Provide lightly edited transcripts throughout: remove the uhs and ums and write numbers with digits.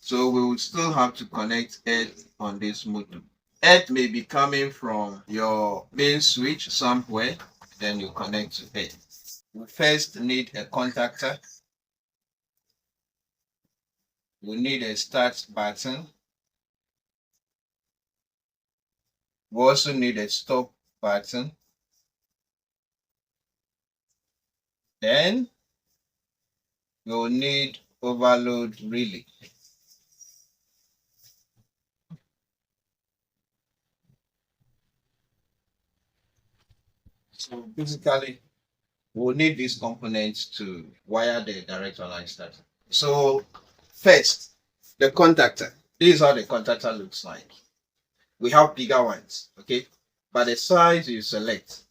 So we will still have to connect earth on this motor. Earth may be coming from your main switch somewhere, then you connect to earth. We first need a contactor. We need a start button. We also need a stop button. Then we will need overload relay. So basically, we'll need these components to wire the direct online starter. So first, the contactor. This is how the contactor looks like. We have bigger ones, okay? But the size you select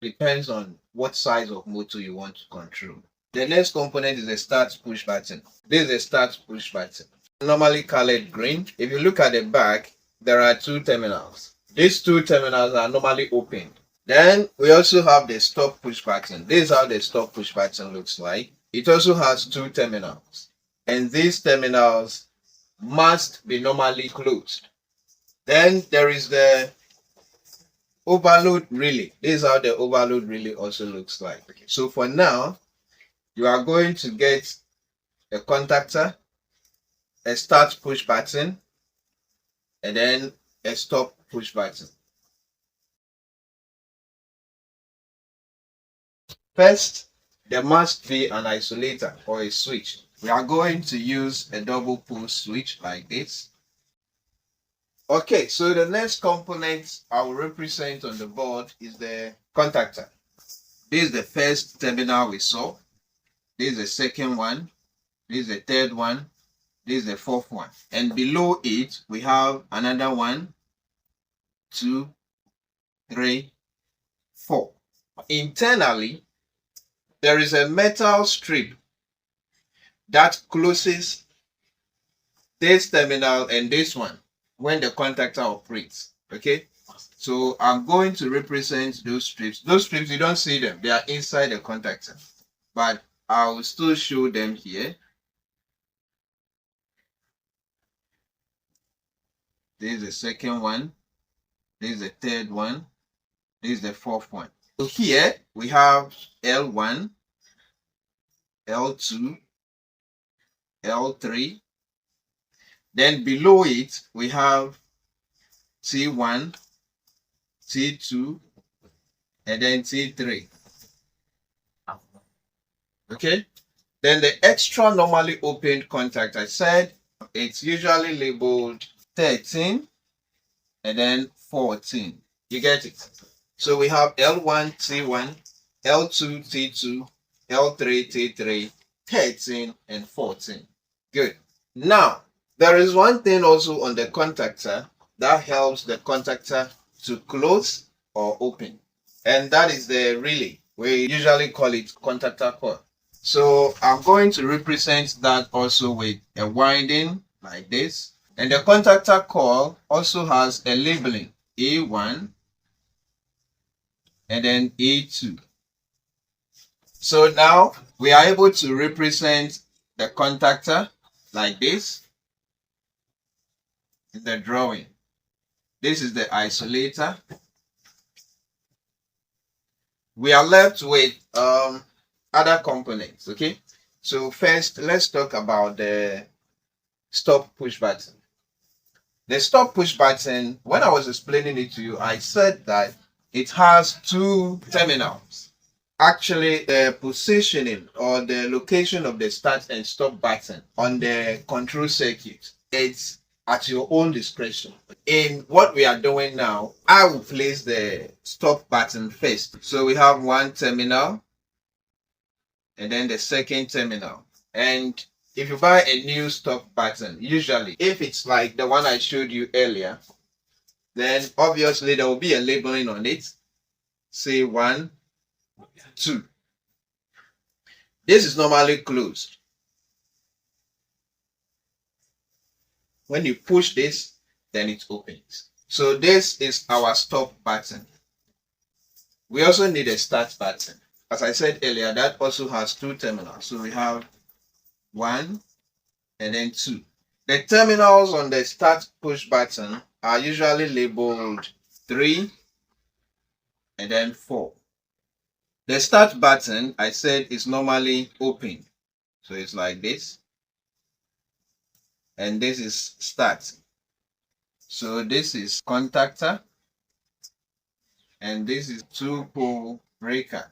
depends on what size of motor you want to control. The next component is the start push button. This is the start push button. Normally colored green. If you look at the back, there are two terminals. These two terminals are normally open. Then we also have the stop push button. This is how the stop push button looks like. It also has two terminals. And these terminals must be normally closed. Then there is the overload relay. This is how the overload relay also looks like. Okay. So for now, you are going to get a contactor, a start push button, and then a stop push button. First, there must be an isolator or a switch. We are going to use a double pole switch like this. Okay, so the next component I will represent on the board is the contactor. This is the first terminal we saw. This is the second one. This is the third one. This is the fourth one. And below it, we have another 1, 2, 3, 4. Internally, there is a metal strip that closes this terminal and this one when the contactor operates. Okay, so I'm going to represent those strips. Those strips, you don't see them, they are inside the contactor, but I will still show them here. This is the second one. This is the third one. This is the fourth one. So here we have L1, L2, L3. Then below it, we have T1, T2, and then T3. Okay? Then the extra normally opened contact, I said, it's usually labeled 13 and then 14. You get it? So we have L1, T1, L2, T2, L3, T3, 13, and 14. Good. Now, there is one thing also on the contactor that helps the contactor to close or open, and that is the relay. We usually call it contactor coil. So I'm going to represent that also with a winding like this. And the contactor coil also has a labeling A1 and then A2. So now we are able to represent the contactor like this in the drawing. This is the isolator. We are left with other components. Okay, so first let's talk about the stop push button. The stop push button, when I was explaining it to you, I said that it has two terminals. Actually, the positioning or the location of the start and stop button on the control circuit, it's at your own discretion. In what we are doing now, I will place the stop button first. So we have one terminal and then the second terminal. And if you buy a new stop button, usually if it's like the one I showed you earlier, then obviously there will be a labeling on it. Say 1, 2. This is normally closed. When you push this, then it opens. So this is our stop button. We also need a start button. As I said earlier, that also has two terminals. So we have 1 and then 2. The terminals on the start push button are usually labeled 3 and then 4. The start button, I said, is normally open. So it's like this. And this is start. So this is contactor. And this is 2-pole breaker.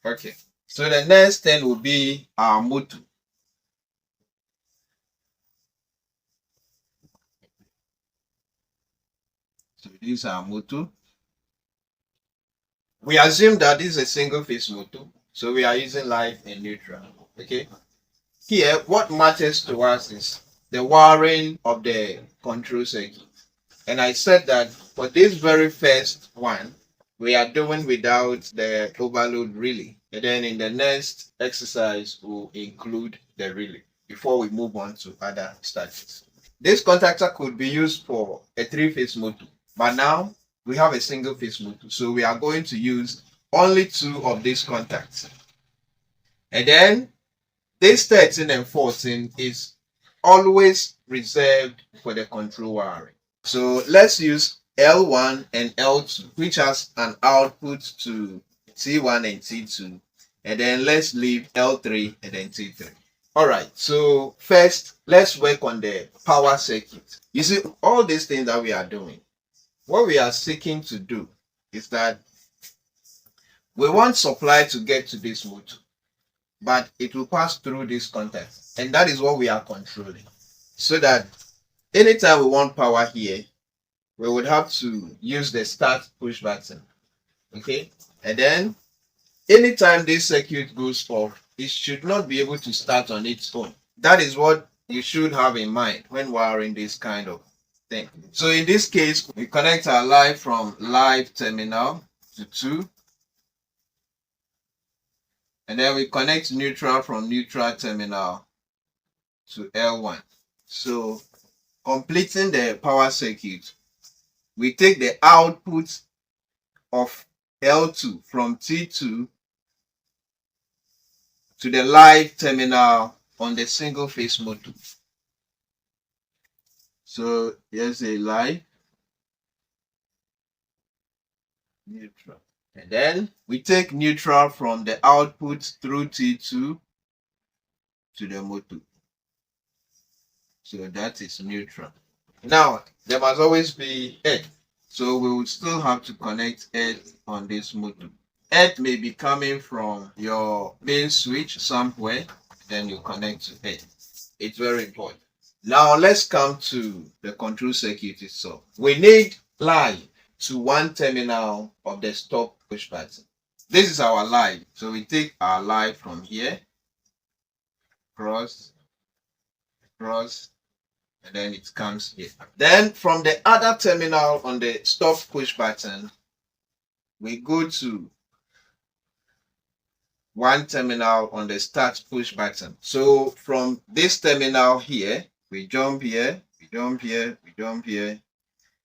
Okay. So the next thing will be our motor. So this is our motor. We assume that this is a single phase motor. So we are using live and neutral. Okay. Here, what matters to us is the wiring of the control circuit. And I said that for this very first one, we are doing without the overload relay. And then in the next exercise, we'll include the relay before we move on to other stages. This contactor could be used for a 3-phase motor, but now we have a single phase motor. So we are going to use only 2 of these contacts. And then this 13 and 14 is always reserved for the control wiring. So let's use L1 and L2, which has an output to T1 and T2. And then let's leave L3 and then T3. Alright, so first, let's work on the power circuit. You see, all these things that we are doing, what we are seeking to do is that we want supply to get to this motor, but it will pass through this contact. And that is what we are controlling. So that anytime we want power here, we would have to use the start push button. Okay? And then anytime this circuit goes off, it should not be able to start on its own. That is what you should have in mind when wiring this kind of thing. So in this case, we connect our live from live terminal to 2. And then we connect neutral from neutral terminal to L1. So completing the power circuit, we take the output of L2 from T2 to the live terminal on the single phase motor. So here's a live, neutral. And then we take neutral from the output through T2 to the motor. So that is neutral. Now, there must always be earth. So we will still have to connect earth on this motor. Earth may be coming from your main switch somewhere, then you connect to earth. It's very important. Now let's come to the control circuit itself. We need live to one terminal of the stop push button. This is our live. So we take our live from here, cross, and then it comes here. Then from the other terminal on the stop push button, we go to one terminal on the start push button. So from this terminal here, we jump here, we jump here, we jump here,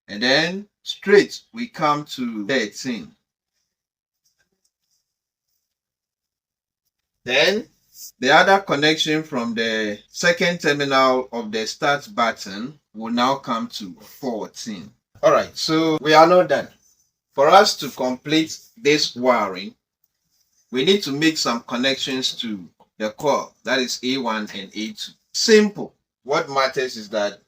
and then straight we come to 13. Then the other connection from the second terminal of the start button will now come to 14. Alright, so we are not done. For us to complete this wiring, we need to make some connections to the core, that is A1 and A2. Simple. What matters is that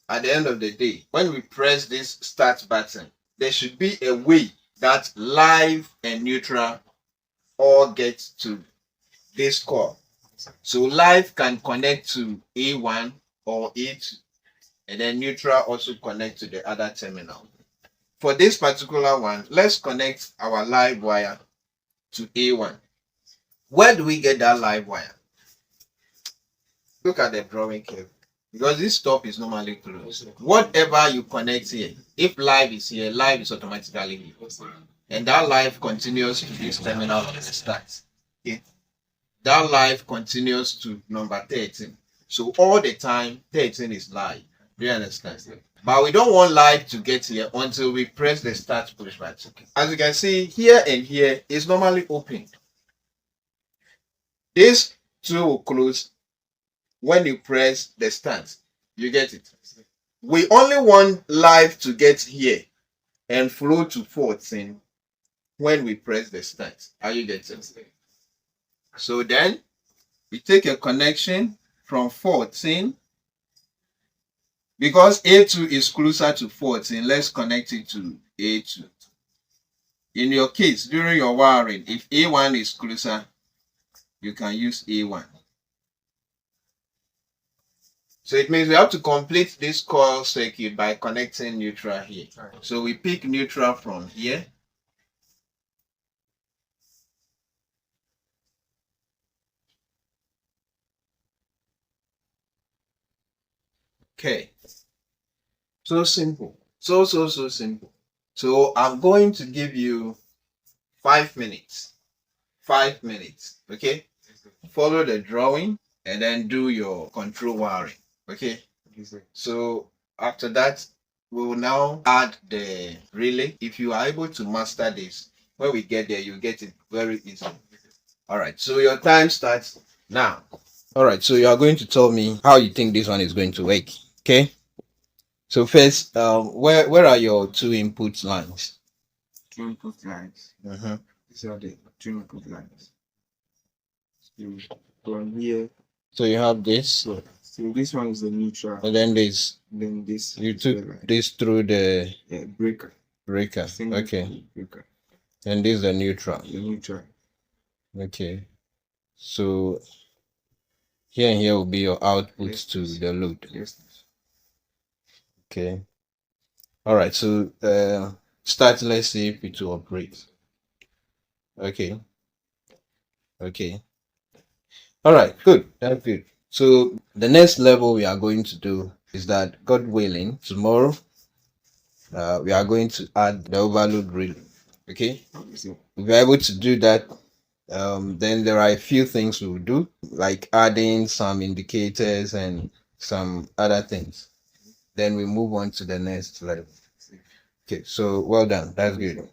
at the end of the day, when we press this start button, there should be a way that live and neutral all get to this core. So live can connect to A1 or A2, and then neutral also connect to the other terminal. For this particular one, let's connect our live wire to A1. Where do we get that live wire? Look at the drawing curve. Because this stop is normally closed. Whatever you connect here, if live is here, live is automatically here. And that live continues to this terminal at the start. Okay. That live continues to number 13. So all the time, 13 is live. Do you understand? But we don't want live to get here until we press the start push button. As you can see, here and here is normally open. This two will close when you press the start. You get it? We only want live to get here and flow to 14 when we press the start. Are you getting it? So then we take a connection from 14. Because A2 is closer to 14, let's connect it to A2. In your case, during your wiring, if A1 is closer, you can use A1. So it means we have to complete this coil circuit by connecting neutral here. So we pick neutral from here. Okay. So simple. So simple. So I'm going to give you 5 minutes. 5 minutes. Okay? Follow the drawing and then do your control wiring. Okay? So after that, we will now add the relay. If you are able to master this, when we get there, you get it very easy. All right. So your time starts now. All right. So you are going to tell me how you think this one is going to work. Okay. So first, where are your two input lines? Two input lines. These are the two input lines. So from here. So you have this. So this one is the neutral. And then this. Then this. You took this through the breaker. Breaker. Okay. Breaker. And this is the neutral. The neutral. Okay. So here and here will be your outputs to the load. Yes. Okay. All right. So start. Let's see if it will operate. Okay. Okay. All right. Good. That's good. So the next level we are going to do is that, God willing, tomorrow we are going to add the overload relay. Okay. If we're able to do that, then there are a few things we will do, like adding some indicators and some other things. Then we move on to the next level. Okay, so well done. That's good.